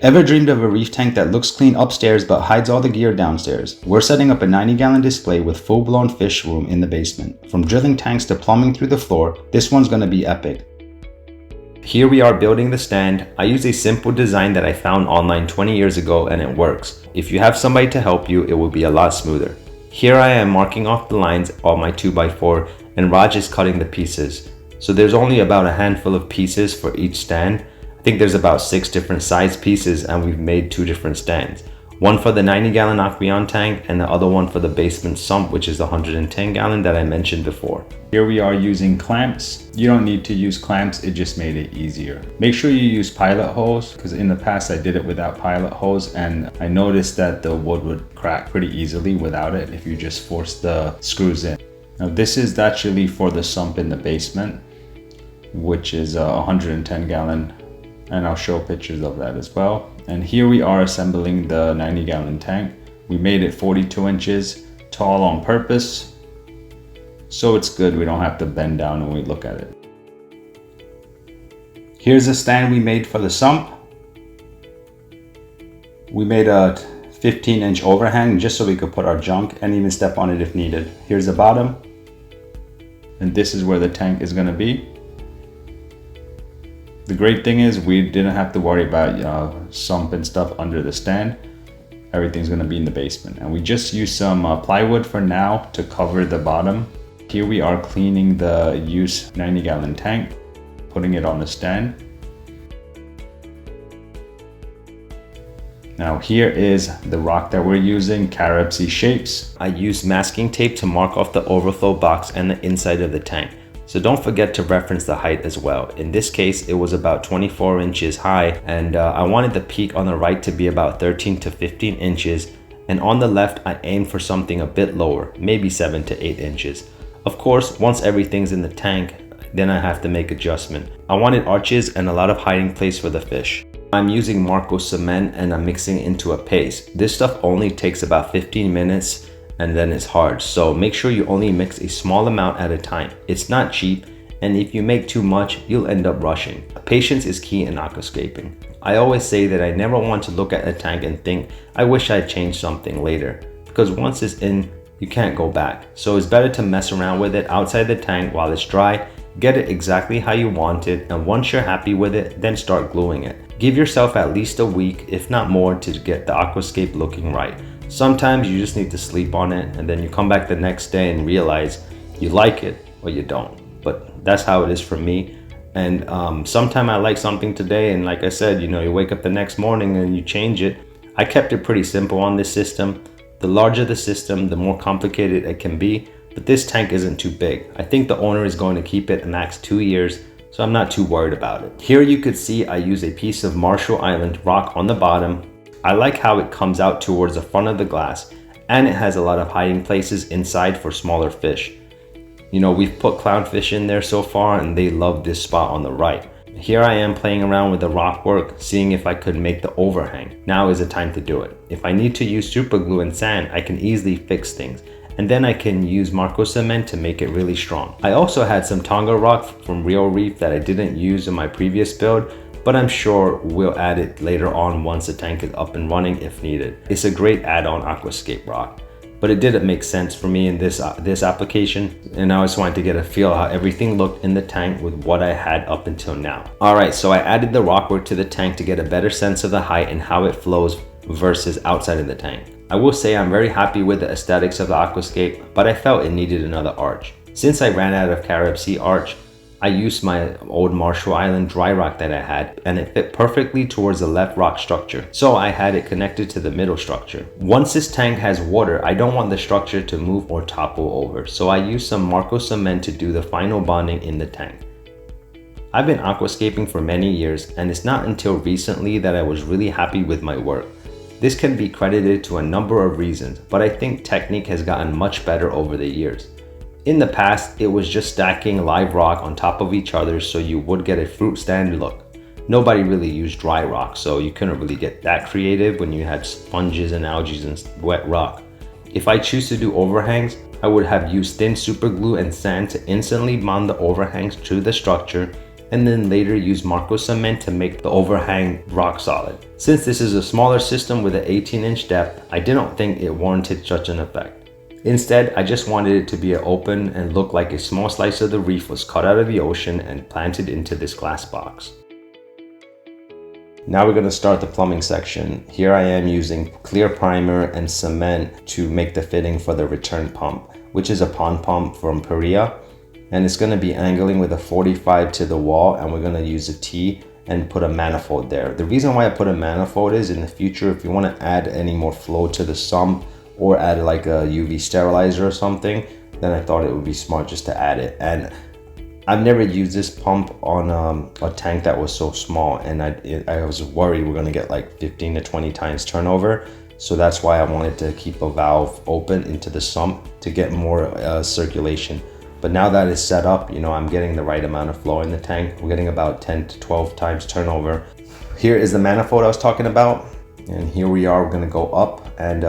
Ever dreamed of a reef tank that looks clean upstairs but hides all the gear downstairs? We're setting up a 90-gallon display with full-blown fish room in the basement. From drilling tanks to plumbing through the floor, this one's gonna be epic. Here we are building the stand. I use a simple design that I found online 20 years ago and it works. If you have somebody to help you, it will be a lot smoother. Here I am marking off the lines on my 2x4 and Raj is cutting the pieces. So there's only about a handful of pieces for each stand. I think there's about 6 different size pieces and we've made 2 different stands. One for the 90-gallon Aquarium tank and the other one for the basement sump, which is the 110-gallon that I mentioned before. Here we are using clamps. You don't need to use clamps, it just made it easier. Make sure you use pilot hose, because in the past I did it without pilot hose and I noticed that the wood would crack pretty easily without it if you just force the screws in. Now this is actually for the sump in the basement, which is a 110-gallon, and I'll show pictures of that as well. And here we are assembling the 90-gallon tank. We made it 42 inches tall on purpose, so it's good we don't have to bend down when we look at it. Here's a stand we made for the sump. We made a 15-inch overhang just so we could put our junk and even step on it if needed. Here's the bottom, and this is where the tank is going to be. The great thing is we didn't have to worry about sump and stuff under the stand. Everything's going to be in the basement, and we just used some plywood for now to cover the bottom. Here we are cleaning the used 90-gallon tank, putting it on the stand. Now here is the rock that we're using, Carib Sea Shapes. I used masking tape to mark off the overflow box and the inside of the tank. So don't forget to reference the height as well. In this case, it was about 24 inches high, and I wanted the peak on the right to be about 13 to 15 inches. And on the left, I aimed for something a bit lower, maybe 7 to 8 inches. Of course, once everything's in the tank, then I have to make adjustment. I wanted arches and a lot of hiding place for the fish. I'm using Marco cement and I'm mixing it into a paste. This stuff only takes about 15 minutes. And then it's hard, so make sure you only mix a small amount at a time. It's not cheap, and if you make too much, you'll end up rushing. Patience is key in aquascaping. I always say that I never want to look at a tank and think, I wish I'd changed something later, because once it's in, you can't go back. So it's better to mess around with it outside the tank while it's dry, get it exactly how you want it, and once you're happy with it, then start gluing it. Give yourself at least a week, if not more, to get the aquascape looking right. Sometimes you just need to sleep on it and then you come back the next day and realize you like it or you don't. But that's how it is for me. And sometimes I like something today and like I said, you wake up the next morning and you change it. I kept it pretty simple on this system. The larger the system, the more complicated it can be. But this tank isn't too big. I think the owner is going to keep it max 2 years, so I'm not too worried about it. Here you could see I use a piece of Marshall Island rock on the bottom. I like how it comes out towards the front of the glass and it has a lot of hiding places inside for smaller fish. We've put clownfish in there so far and they love this spot on the right. Here I am playing around with the rock work, seeing if I could make the overhang. Now is the time to do it. If I need to use super glue and sand, I can easily fix things. And then I can use Marco cement to make it really strong. I also had some Tonga rock from Real Reef that I didn't use in my previous build, but I'm sure we'll add it later on once the tank is up and running if needed. It's a great add-on aquascape rock, but it didn't make sense for me in this application, and I just wanted to get a feel how everything looked in the tank with what I had up until now. Alright, so I added the rockwork to the tank to get a better sense of the height and how it flows versus outside of the tank. I will say I'm very happy with the aesthetics of the aquascape, but I felt it needed another arch. Since I ran out of Carib Sea arch, I used my old Marshall Island dry rock that I had, and it fit perfectly towards the left rock structure, so I had it connected to the middle structure. Once this tank has water, I don't want the structure to move or topple over, so I used some Marco cement to do the final bonding in the tank. I've been aquascaping for many years, and it's not until recently that I was really happy with my work. This can be credited to a number of reasons, but I think technique has gotten much better over the years. In the past, it was just stacking live rock on top of each other so you would get a fruit stand look. Nobody really used dry rock, so you couldn't really get that creative when you had sponges and algae and wet rock. If I choose to do overhangs, I would have used thin super glue and sand to instantly bond the overhangs to the structure and then later use Marco cement to make the overhang rock solid. Since this is a smaller system with an 18-inch depth, I didn't think it warranted such an effect. Instead, I just wanted it to be open and look like a small slice of the reef was cut out of the ocean and planted into this glass box. Now we're going to start the plumbing section. Here I am using clear primer and cement to make the fitting for the return pump, which is a pond pump from Korea. And it's going to be angling with a 45 to the wall, and we're going to use a T and put a manifold there. The reason why I put a manifold is in the future, if you want to add any more flow to the sump or add like a UV sterilizer or something, then I thought it would be smart just to add it. And I've never used this pump on a tank that was so small, and I was worried we're going to get like 15 to 20 times turnover. So that's why I wanted to keep a valve open into the sump to get more circulation. But now that it's set up, you know, I'm getting the right amount of flow in the tank. We're getting about 10 to 12 times turnover. Here is the manifold I was talking about. And here we are, we're gonna go up. And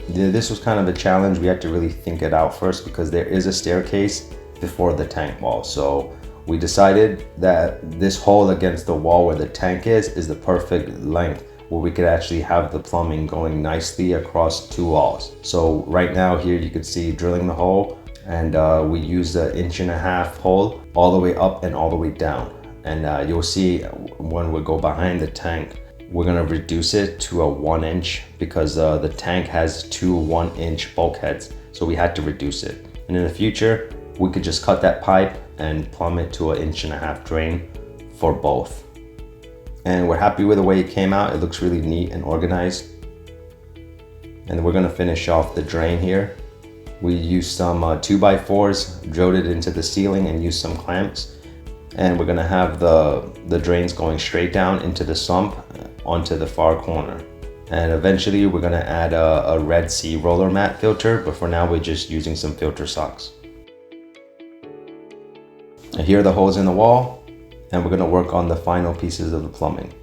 this was kind of a challenge. We had to really think it out first because there is a staircase before the tank wall. So we decided that this hole against the wall where the tank is the perfect length where we could actually have the plumbing going nicely across two walls. So right now here you can see drilling the hole, and we use an 1.5 inch hole all the way up and all the way down. And you'll see when we go behind the tank, we're gonna reduce it to a 1 inch because the tank has two 1 inch bulkheads. So we had to reduce it. And in the future, we could just cut that pipe and plumb it to an 1.5 inch drain for both. And we're happy with the way it came out. It looks really neat and organized. And we're gonna finish off the drain here. We used some 2x4s, drilled it into the ceiling and used some clamps. And we're gonna have the drains going straight down into the sump onto the far corner. And eventually we're gonna add a Red Sea roller mat filter, but for now we're just using some filter socks. And here are the holes in the wall, and we're gonna work on the final pieces of the plumbing.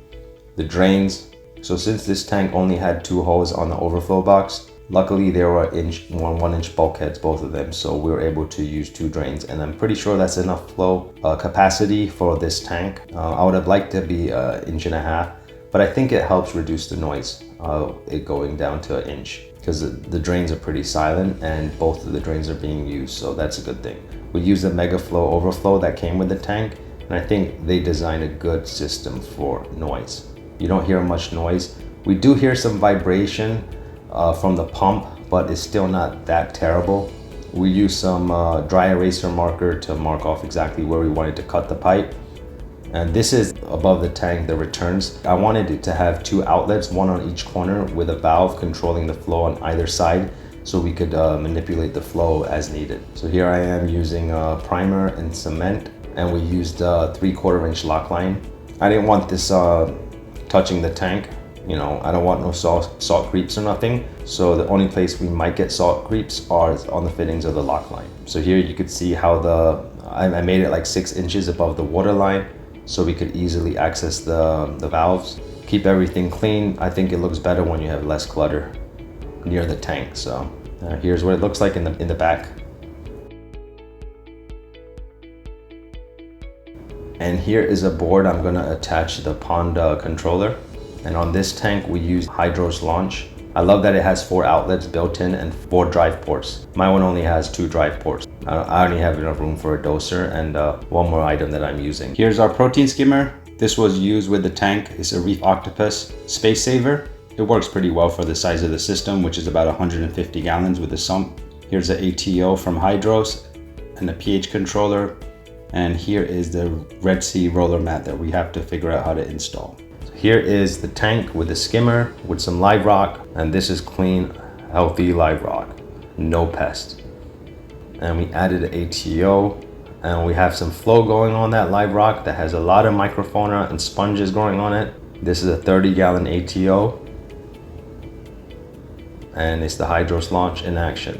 The drains. So since this tank only had 2 holes on the overflow box, luckily there were 1 inch bulkheads, both of them, so we were able to use 2 drains, and I'm pretty sure that's enough flow capacity for this tank. I would have liked to be 1.5 inches, but I think it helps reduce the noise, it going down to 1 inch, because the drains are pretty silent and both of the drains are being used, so that's a good thing. We used the Mega Flow overflow that came with the tank, and I think they designed a good system for noise. You don't hear much noise. We do hear some vibration from the pump, but it's still not that terrible. We used some dry eraser marker to mark off exactly where we wanted to cut the pipe. And this is above the tank, the returns. I wanted it to have 2 outlets, one on each corner with a valve controlling the flow on either side, so we could manipulate the flow as needed. So here I am using primer and cement, and we used a 3/4 inch lock line. I didn't want this touching the tank. You know, I don't want no salt creeps or nothing. So the only place we might get salt creeps are on the fittings of the lock line. So here you could see how I made it like 6 inches above the water line so we could easily access the valves. Keep everything clean. I think it looks better when you have less clutter near the tank. So here's what it looks like in the back. And here is a board I'm gonna attach the pond controller. And on this tank, we use Hydros launch. I love that it has 4 outlets built in and 4 drive ports. My one only has 2 drive ports. I only have enough room for a doser and one more item that I'm using. Here's our protein skimmer. This was used with the tank. It's a Reef Octopus Space Saver. It works pretty well for the size of the system, which is about 150 gallons with a sump. Here's the ATO from Hydros and the pH controller. And here is the Red Sea roller mat that we have to figure out how to install. Here is the tank with the skimmer with some live rock, and this is clean, healthy live rock, no pest. And we added an ATO, and we have some flow going on that live rock that has a lot of microfauna and sponges growing on it. This is a 30-gallon ATO, and it's the Hydros launch in action.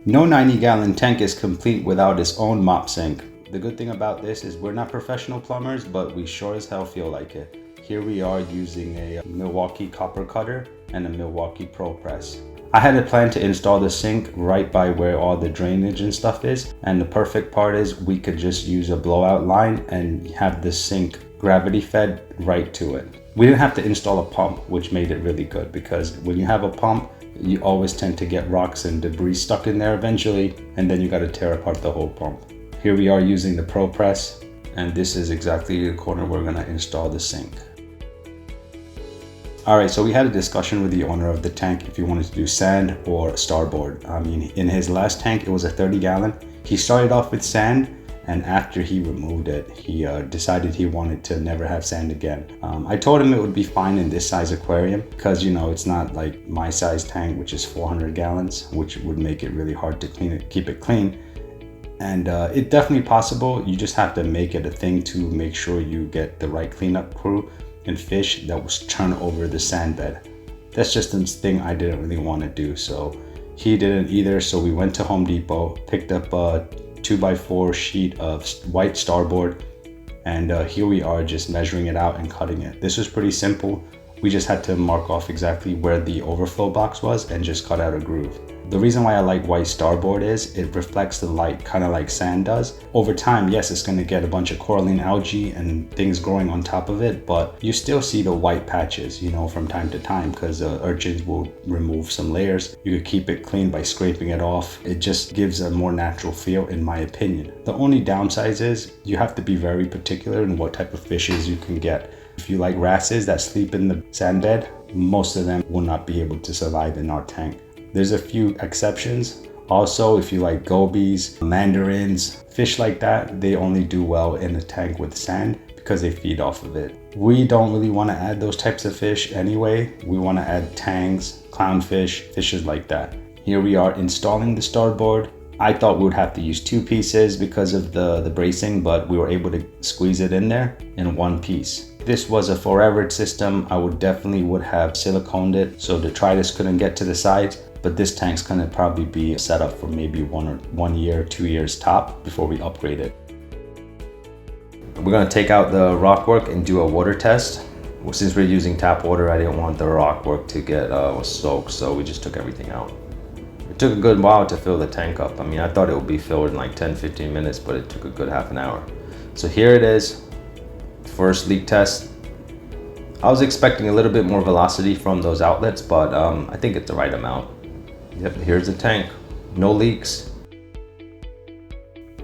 No 90-gallon tank is complete without its own mop sink. The good thing about this is we're not professional plumbers, but we sure as hell feel like it. Here we are using a Milwaukee copper cutter and a Milwaukee Pro Press. I had a plan to install the sink right by where all the drainage and stuff is, and the perfect part is we could just use a blowout line and have the sink gravity fed right to it. We didn't have to install a pump, which made it really good, because when you have a pump, you always tend to get rocks and debris stuck in there eventually, and then you got to tear apart the whole pump. Here we are using the Pro Press, and this is exactly the corner we're going to install the sink. Alright, so we had a discussion with the owner of the tank if he wanted to do sand or starboard. I mean, in his last tank, it was a 30-gallon. He started off with sand, and after he removed it, he decided he wanted to never have sand again. I told him it would be fine in this size aquarium because, you know, it's not like my size tank, which is 400 gallons, which would make it really hard to clean it, keep it clean. And it's definitely possible. You just have to make it a thing to make sure you get the right cleanup crew and fish that will turn over the sand bed. That's just a thing I didn't really want to do, so he didn't either. So we went to Home Depot, picked up a 2x4 sheet of white Starboard, and here we are just measuring it out and cutting it. This was pretty simple. We just had to mark off exactly where the overflow box was and just cut out a groove. The reason why I like white Starboard is it reflects the light kind of like sand does. Over time, yes, it's going to get a bunch of coralline algae and things growing on top of it, but you still see the white patches, you know, from time to time, because urchins will remove some layers. You could keep it clean by scraping it off. It just gives a more natural feel, in my opinion. The only downside is you have to be very particular in what type of fishes you can get. If you like wrasses that sleep in the sand bed, most of them will not be able to survive in our tank. There's a few exceptions. Also, if you like gobies, mandarins, fish like that, they only do well in a tank with sand because they feed off of it. We don't really want to add those types of fish anyway. We want to add tangs, clownfish, fishes like that. Here we are installing the Starboard. I thought we would have to use 2 pieces because of the bracing, but we were able to squeeze it in there in 1 piece. This was a forever system. I would have siliconed it so the detritus couldn't get to the sides, but this tank's gonna probably be set up for maybe 1 year, 2 years top before we upgrade it. We're gonna take out the rock work and do a water test. Well, since we're using tap water, I didn't want the rock work to get soaked, so we just took everything out. It took a good while to fill the tank up. I mean, I thought it would be filled in like 10-15 minutes, but it took a good half an hour. So here it is, first leak test. I was expecting a little bit more velocity from those outlets, but I think it's the right amount. Yep, here's the tank, no leaks.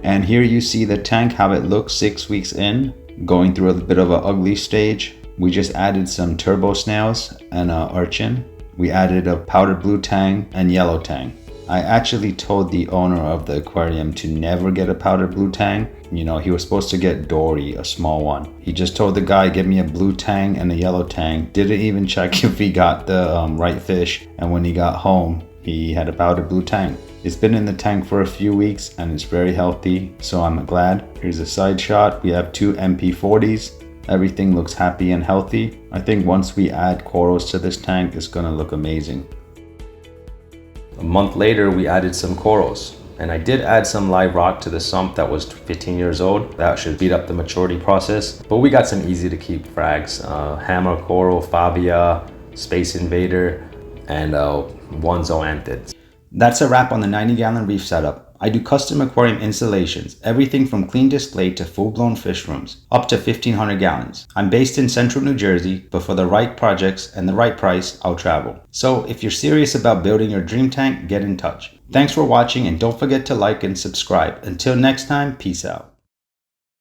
And here you see the tank, how it looks 6 weeks in, going through a bit of an ugly stage. We just added some turbo snails and urchin. We added a powdered blue tang and yellow tang. I actually told the owner of the aquarium to never get a powdered blue tang. You know, he was supposed to get Dory, a small one. He just told the guy, get me a blue tang and a yellow tang. Didn't even check if he got the right fish. And when he got home, he had a powdered blue tang. It's been in the tank for a few weeks and it's very healthy, so I'm glad. Here's a side shot. We have 2 MP40s. Everything looks happy and healthy. I think once we add corals to this tank, it's gonna look amazing. A month later, we added some corals. And I did add some live rock to the sump that was 15 years old. That should speed up the maturity process. But we got some easy to keep frags. Hammer coral, Fabia, Space Invader, and one zoanthid. That's a wrap on the 90-gallon reef setup. I do custom aquarium installations, everything from clean display to full-blown fish rooms, up to 1,500 gallons. I'm based in central New Jersey, but for the right projects and the right price, I'll travel. So if you're serious about building your dream tank, get in touch. Thanks for watching and don't forget to like and subscribe. Until next time, peace out.